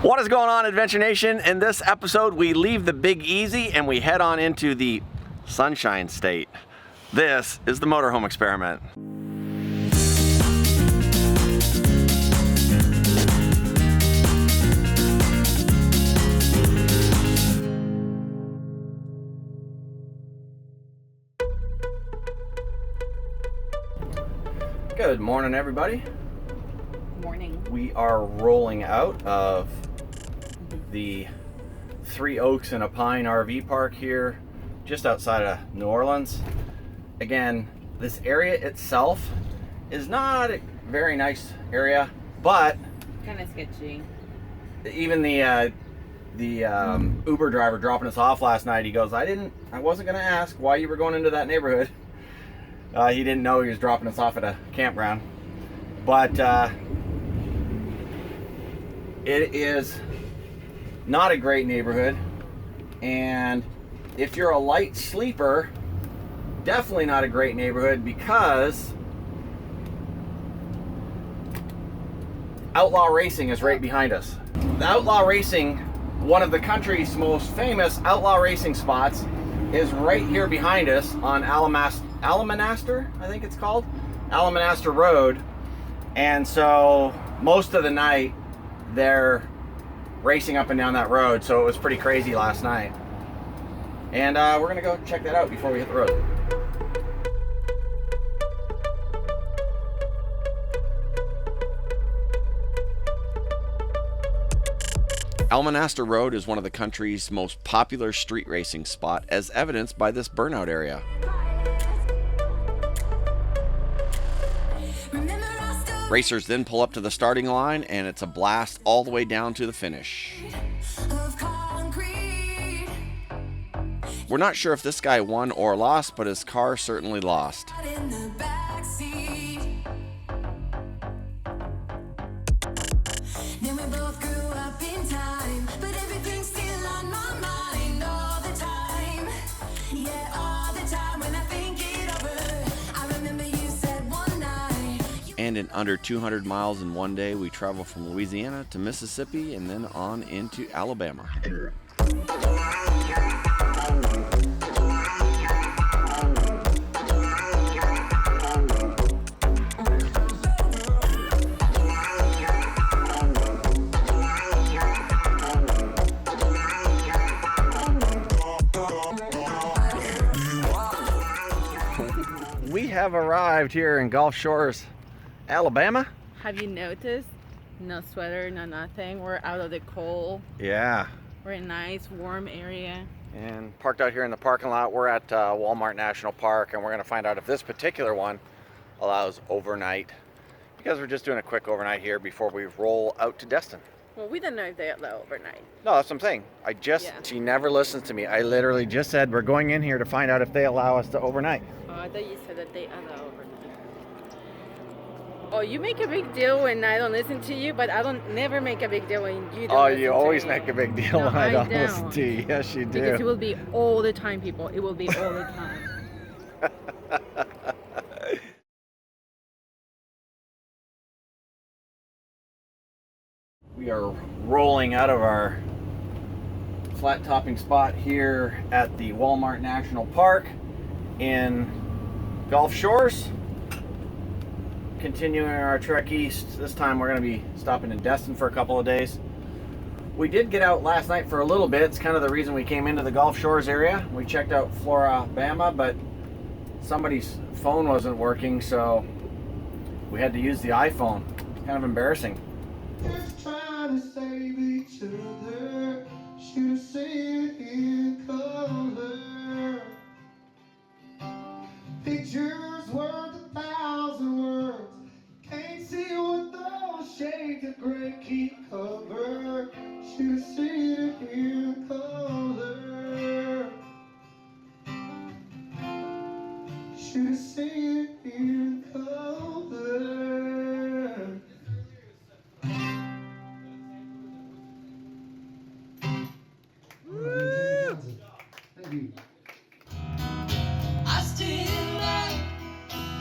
What is going on, Adventure Nation? In this episode, we leave the Big Easy and we head on into the Sunshine State. This is the Motorhome Experiment. Good morning, everybody. Morning. We are rolling out of the Three Oaks and a Pine RV park here just outside of New Orleans. Again, this area itself is not a very nice area, but Kind of sketchy. even the Uber driver dropping us off last night, he goes, I wasn't gonna ask why you were going into that neighborhood. He didn't know he was dropping us off at a campground, but it is not a great neighborhood, and if you're a light sleeper, definitely not a great neighborhood, because Outlaw Racing is right behind us. The Outlaw Racing, one of the country's most famous outlaw racing spots, is right here behind us on Alamanaster, I think it's called, Alamanaster Road. And so most of the night they're racing up and down that road, so it was pretty crazy last night. And we're gonna go check that out before we hit the road. Alamanaster Road is one of the country's most popular street racing spot, as evidenced by this burnout area. Racers then pull up to the starting line, and it's a blast all the way down to the finish. We're not sure if this guy won or lost, but his car certainly lost. And in under 200 miles in one day, we travel from Louisiana to Mississippi and then on into Alabama. We have arrived here in Gulf Shores, Alabama. Have you noticed? No sweater, no nothing. We're out of the cold. Yeah. We're in a nice, warm area. And parked out here in the parking lot. We're at Walmart National Park, and we're going to find out if this particular one allows overnight, because we're just doing a quick overnight here before we roll out to Destin. Well, we don't know if they allow overnight. No, that's what I'm saying. She never listens to me. I literally just said we're going in here to find out if they allow us to overnight. Oh, I thought you said that they allow overnight. Oh, you make a big deal when I don't listen to you, but I don't never make a big deal when you don't listen you to always me. make a big deal when I don't listen to you. Yes, you do. Because it will be all the time, people. It will be all the time. We are rolling out of our flat topping spot here at the Walmart National Park in Gulf Shores. Continuing our trek east. This time we're going to be stopping in Destin for a couple of days. We did get out last night for a little bit. It's kind of the reason we came into the Gulf Shores area. We checked out Floribama, but somebody's phone wasn't working, so we had to use the iPhone. It's kind of embarrassing. Just trying to save each other. Should have seen it in color. Pictures worth 1,000 words. Can't see what those shades of gray keep covered. Should have seen it in color. Should have seen it in color. Thank you. I stood back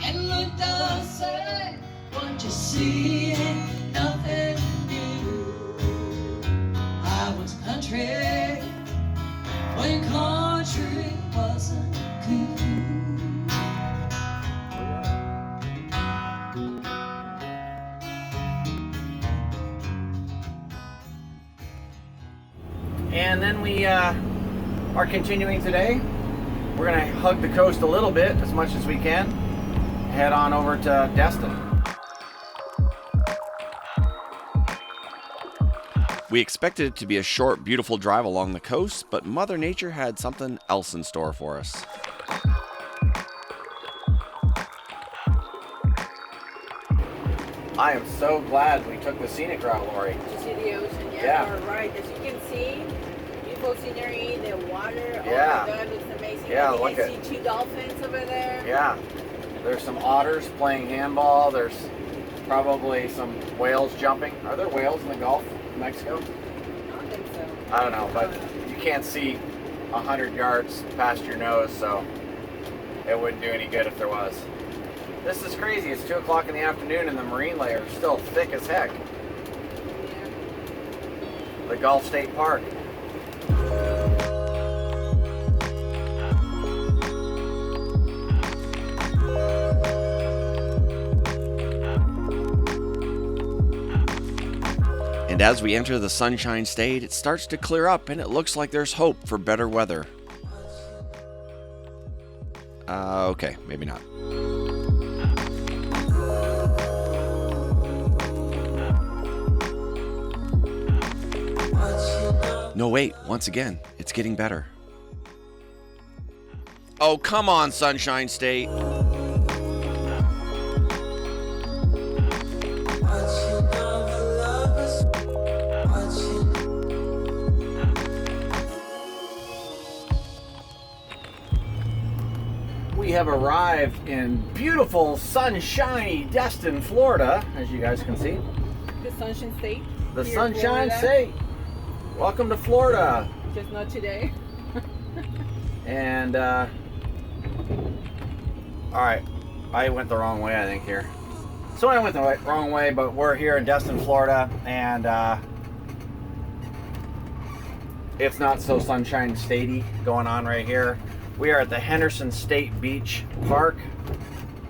and looked outside. What you see ain't nothing new. country when country wasn't cool. And then we are continuing today. We're gonna hug the coast a little bit, as much as we can. Head on over to Destin. We expected it to be a short, beautiful drive along the coast, but Mother Nature had something else in store for us. I am so glad we took the scenic route, Lori. To see the ocean, Yeah. All right, as you can see, beautiful scenery, the water. Yeah. Oh my God, looks amazing. Yeah, I think look I at- see 2 dolphins over there. Yeah, there's some otters playing handball. There's probably some whales jumping. Are there whales in the Gulf of Mexico? I don't think so. I don't know, but you can't see 100 yards past your nose, so it wouldn't do any good if there was. This is crazy. It's 2 o'clock in the afternoon and the marine layer is still thick as heck. Yeah. The Gulf State Park. And as we enter the Sunshine State, it starts to clear up and it looks like there's hope for better weather. Okay, maybe not. No, wait, once again, it's getting better. Oh, come on, Sunshine State. We have arrived in beautiful, sunshiny Destin, Florida, as you guys can see. The Sunshine State. The here in Sunshine Florida. State. Welcome to Florida. Just not today. And, all right, I went the wrong way, I think, here. So I went the wrong way, but we're here in Destin, Florida, and it's not so sunshine statey going on right here. We are at the Henderson State Beach Park,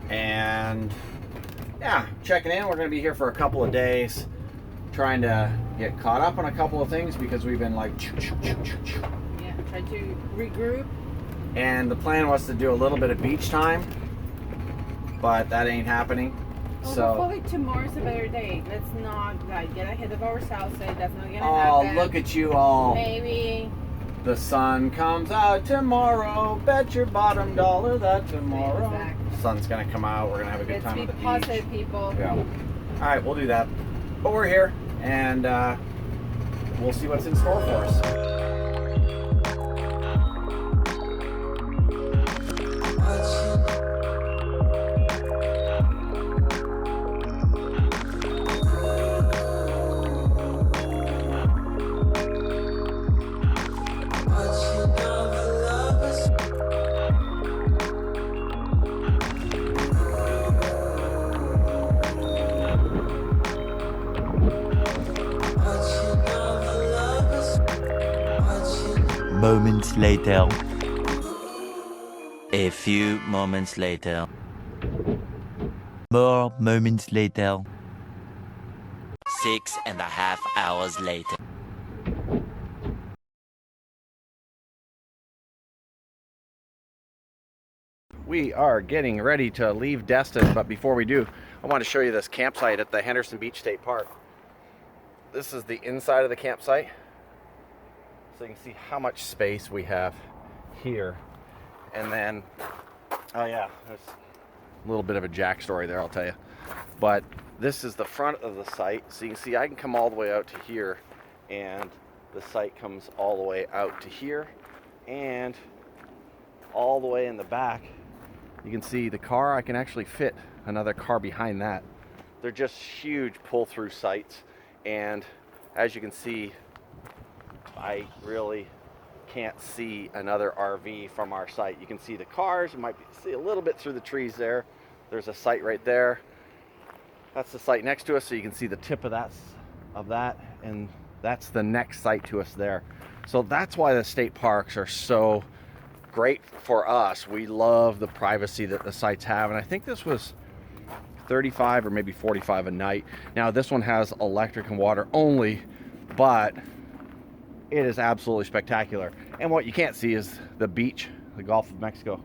and yeah, checking in. We're going to be here for a couple of days, trying to get caught up on a couple of things because we've been like, Yeah, try to regroup. and the plan was to do a little bit of beach time, but that ain't happening. Well, So, hopefully tomorrow's a better day. Let's not like get ahead of ourselves. Say that's not gonna oh, happen. look at you all. Maybe. The sun comes out tomorrow. Bet your bottom dollar that tomorrow. Exactly. Sun's gonna come out. We're gonna have a good Let's time be at the beach. positive, people. Yeah. All right, we'll do that. But we're here, and we'll see what's in store for us. Moments later. A few moments later. More moments later. 6.5 hours later. We are getting ready to leave Destin, but before we do, I want to show you this campsite at the Henderson Beach State Park. This is the inside of the campsite, so you can see how much space we have here. And then, oh yeah, there's a little bit of a Jack story there, I'll tell you. But this is the front of the site, so you can see I can come all the way out to here, and the site comes all the way out to here, and all the way in the back. You can see the car, I can actually fit another car behind that. They're just huge pull-through sites, and as you can see, I really can't see another RV from our site. You can see the cars, you might see a little bit through the trees there. There's a site right there. That's the site next to us, so you can see the tip of that, and that's the next site to us there. So that's why the state parks are so great for us. We love the privacy that the sites have, and I think this was 35 or maybe 45 a night. Now this one has electric and water only, but it is absolutely spectacular. And what you can't see is the beach. The Gulf of Mexico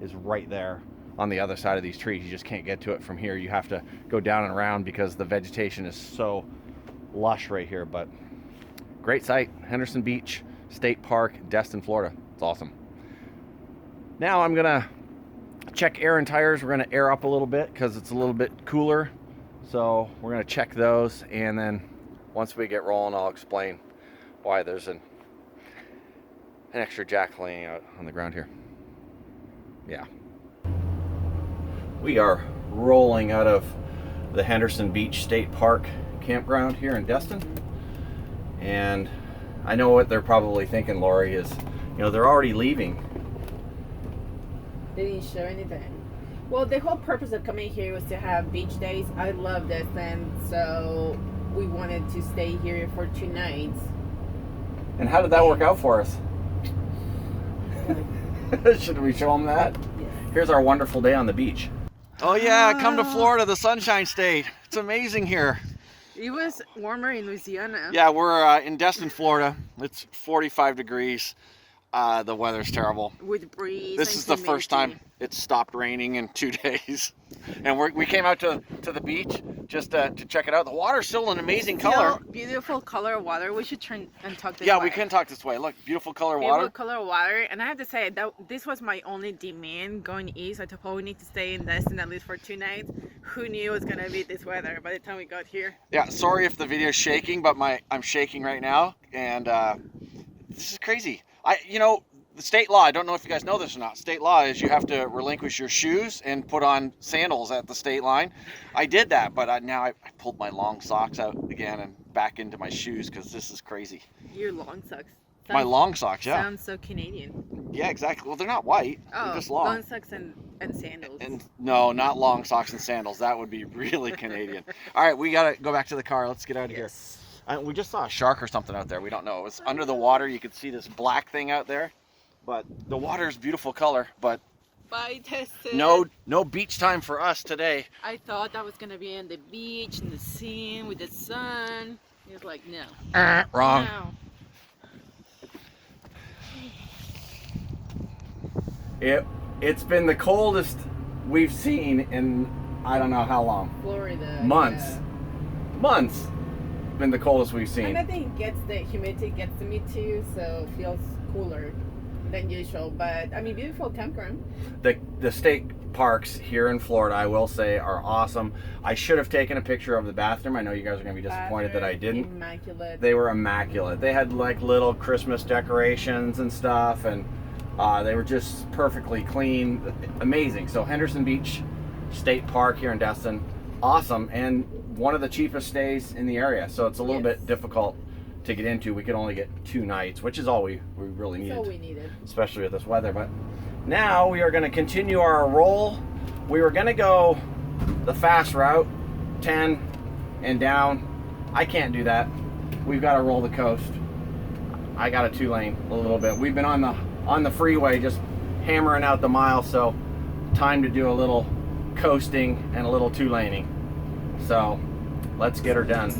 is right there on the other side of these trees. You just can't get to it from here. You have to go down and around because the vegetation is so lush right here. But great site, Henderson Beach State Park, Destin, Florida. It's awesome. Now I'm gonna check air and tires. We're gonna air up a little bit because it's a little bit cooler. So we're gonna check those, and then once we get rolling, I'll explain why there's an extra jack laying out on the ground here. Yeah. We are rolling out of the Henderson Beach State Park campground here in Destin. And I know what they're probably thinking, Lori, is, you know, they're already leaving. They didn't show anything. Well, the whole purpose of coming here was to have beach days. I love Destin, so we wanted to stay here for 2 nights. And how did that work out for us? Should we show them that? Yes. Here's our wonderful day on the beach. Oh yeah, come to Florida, the Sunshine State. It's amazing here. It was warmer in Louisiana. Yeah, we're in Destin, Florida. It's 45 degrees. The weather's terrible. With breeze. This is the first time it's stopped raining in 2 days. And we came out to the beach just to check it out. The water's still an amazing color. Beautiful color of water. We should turn and talk this way. Yeah, we can talk this way. Look, beautiful color of water. Beautiful color of water. And I have to say, that this was my only demand going east. I thought, oh, we need to stay in Destin at least for 2 nights. Who knew it was going to be this weather by the time we got here? Yeah, sorry if the video's shaking, but I'm shaking right now. And this is crazy. You know, the state law, I don't know if you guys know this or not, state law is you have to relinquish your shoes and put on sandals at the state line. I did that, but now I pulled my long socks out again and back into my shoes because this is crazy. Your long socks. My long socks, yeah. Sounds so Canadian. Yeah, exactly. Well, they're not white. Oh, they're just long. Long socks and sandals. And no, not long socks and sandals. That would be really Canadian. All right, we got to go back to the car. Let's get out of here. We just saw a shark or something out there. We don't know. It was under the water. You could see this black thing out there. But the water is beautiful color. But Bye, Destin. no beach time for us today. I thought that was going to be on the beach, in the sea, with the sun. He was like, no. Wrong. No. It's been the coldest we've seen in I don't know how long. Florida. Months. Yeah. Months. Been the coldest we've seen. And I think the humidity gets to me too, so it feels cooler than usual. But I mean, beautiful campground. The state parks here in Florida, I will say, are awesome. I should have taken a picture of the bathroom. I know you guys are going to be disappointed that I didn't. Immaculate. They were immaculate. They had like little Christmas decorations and stuff, and they were just perfectly clean. Amazing. So Henderson Beach State Park here in Destin, awesome, and one of the cheapest stays in the area. So it's a little bit difficult to get into. We could only get 2 nights, which is all we really needed. That's all we needed. Especially with this weather. But now we are going to continue our roll. We were going to go the fast route, 10 and down. I can't do that. We've got to roll the coast. I got a 2-lane a little bit. We've been on the freeway just hammering out the miles, so time to do a little coasting and a little 2-laning. So let's get her done.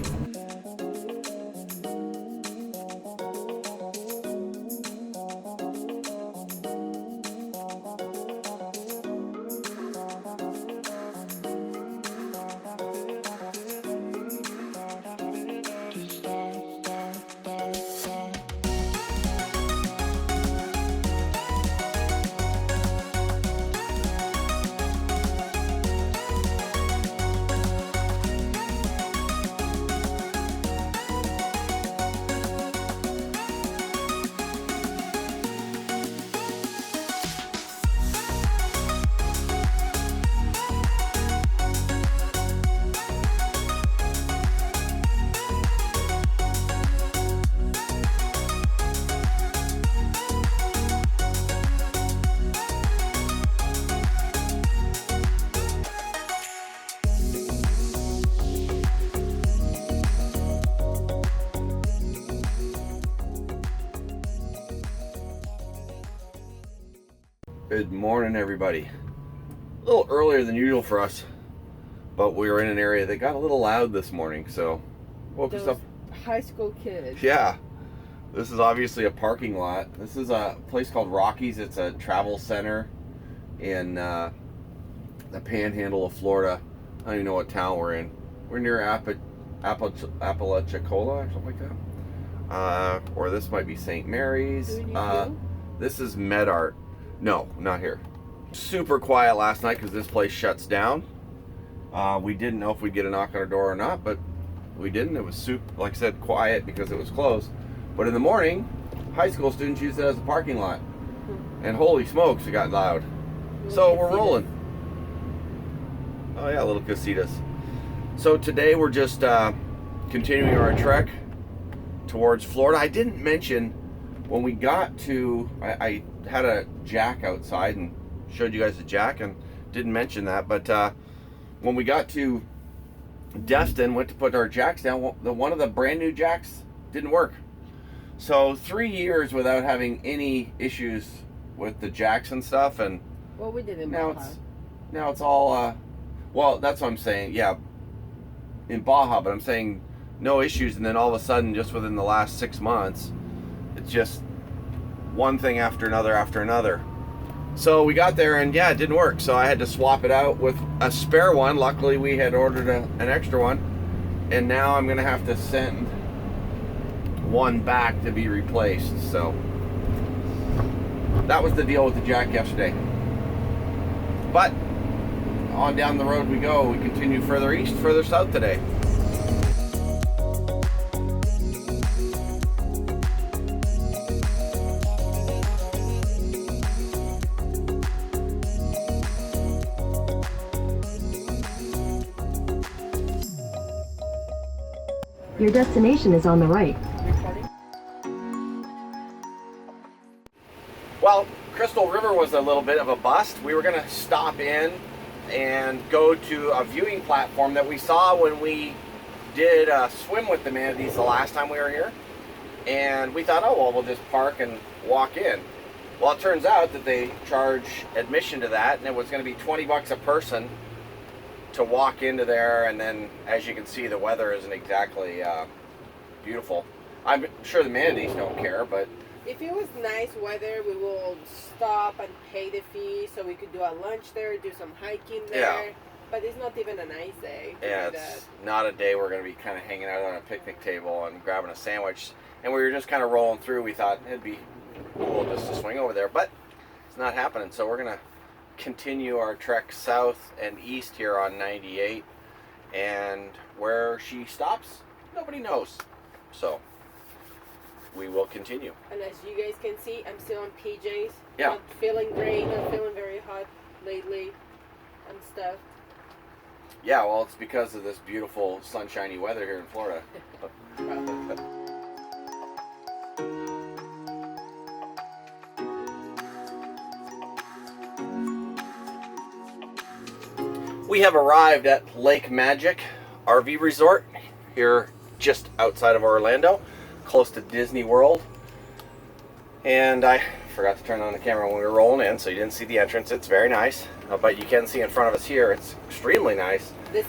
Good morning, everybody. A little earlier than usual for us, but we were in an area that got a little loud this morning, so woke us Those up. high school kids. Yeah, this is obviously a parking lot. This is a place called Rockies. It's a travel center in the panhandle of Florida. I don't even know what town we're in. We're near Apalachicola or something like that. Or this might be St. Mary's. This is Medart. No, not here. Super quiet last night because this place shuts down. We didn't know if we'd get a knock on our door or not, but we didn't. It was super, like I said, quiet because it was closed. But in the morning, high school students use it as a parking lot. And holy smokes, it got loud. So we're rolling. Oh yeah, little casitas. So today we're just continuing our trek towards Florida. I didn't mention when we got to, I had a jack outside and showed you guys the jack and didn't mention that, but when we got to Destin, went to put our jacks down, one of the brand new jacks didn't work. So 3 years without having any issues with the jacks and stuff, and well, we did in now Baja. it's all well, that's what I'm saying. Yeah, in Baja, but I'm saying no issues, and then all of a sudden, just within the last 6 months, it's just one thing after another. So we got there, and yeah, it didn't work. So I had to swap it out with a spare one. Luckily, we had ordered an extra one, and now I'm gonna have to send one back to be replaced. So that was the deal with the jack yesterday. But on down the road we go. We continue further east, further south today. Your destination is on the right. Well, Crystal River was a little bit of a bust. We were going to stop in and go to a viewing platform that we saw when we did a swim with the manatees the last time we were here. And we thought, oh, well, we'll just park and walk in. Well, it turns out that they charge admission to that, and it was going to be 20 bucks a person to walk into there. And then, as you can see, the weather isn't exactly beautiful. I'm sure the manatees don't care, but if it was nice weather, we will stop and pay the fee so we could do a lunch there, do some hiking there. Yeah. But it's not even a nice day. Yeah, it's not a day we're going to be kind of hanging out on a picnic table and grabbing a sandwich. And we were just kind of rolling through. We thought it'd be cool just to swing over there, but it's not happening. So we're going to continue our trek south and east here on 98. And where she stops, nobody knows. So we will continue. And as you guys can see, I'm still on PJs. Yeah. Not feeling great. Not feeling very hot lately and stuff. Yeah, well, it's because of this beautiful sunshiny weather here in Florida. We have arrived at Lake Magic RV Resort here just outside of Orlando, close to Disney World. And I forgot to turn on the camera when we were rolling in, so you didn't see the entrance. It's very nice, but you can see in front of us here, it's extremely nice. The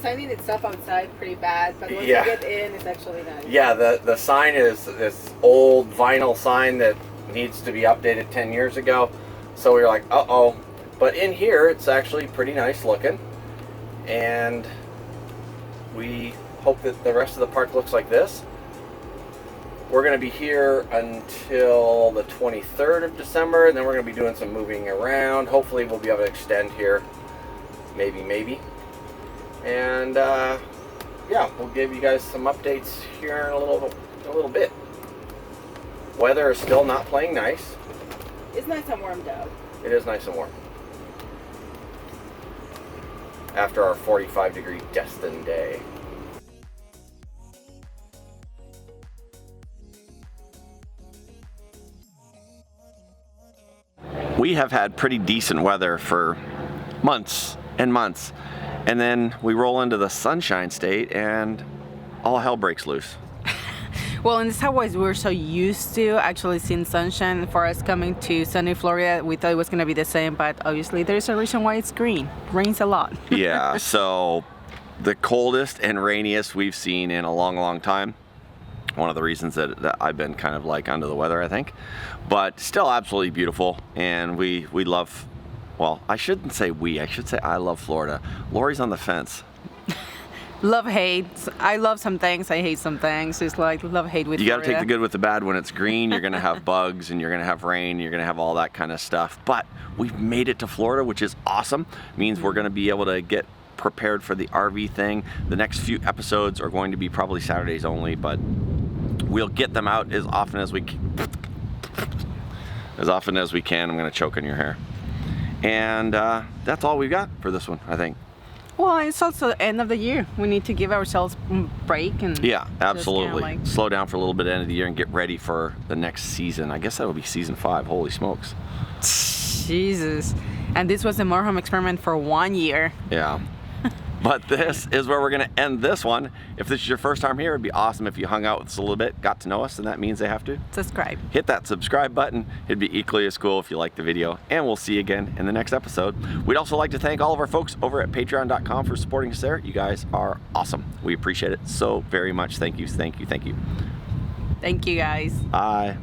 sign in itself outside pretty bad, but once Yeah. you get in, it's actually nice. Yeah, the sign is this old vinyl sign that needs to be updated 10 years ago. So we were like, uh-oh. But in here, it's actually pretty nice looking. And we hope that the rest of the park looks like this. We're going to be here until the 23rd of December, and then we're going to be doing some moving around. Hopefully we'll be able to extend here. Maybe. And yeah, we'll give you guys some updates here in a little bit. Weather is still not playing nice. It's nice and warm though. It is nice and warm. After our 45-degree Destin day. We have had pretty decent weather for months and months. And then we roll into the Sunshine State and all hell breaks loose. Well, in South West, we're so used to actually seeing sunshine. For us coming to sunny Florida, we thought it was going to be the same, but obviously there's a reason why it's green. Rains a lot. Yeah, so the coldest and rainiest we've seen in a long, long time. One of the reasons that I've been kind of like under the weather, I think. But still absolutely beautiful, and we love, well, I shouldn't say we, I should say I love Florida. Lori's on the fence. Love, hate. I love some things, I hate some things. It's like love, hate with You got to Florida. take the good with the bad. When it's green, you're going to have bugs, and you're going to have rain, you're going to have all that kind of stuff. But we've made it to Florida, which is awesome. Means we're going to be able to get prepared for the RV thing. The next few episodes are going to be probably Saturdays only, but we'll get them out as often as we can. I'm going to choke on your hair. And that's all we've got for this one, I think. Well, it's also the end of the year. We need to give ourselves a break and Yeah, absolutely. like- Slow down for a little bit at the end of the year and get ready for the next season. I guess that would be season 5. Holy smokes. Jesus. And this was the Motorhome experiment for 1 year. Yeah. But this is where we're going to end this one. If this is your first time here, it'd be awesome if you hung out with us a little bit, got to know us, and that means they have to Subscribe. hit that subscribe button. It'd be equally as cool if you liked the video, and we'll see you again in the next episode. We'd also like to thank all of our folks over at patreon.com for supporting us there. You guys are awesome. We appreciate it so very much. Thank you, thank you, thank you. Thank you, guys. Bye.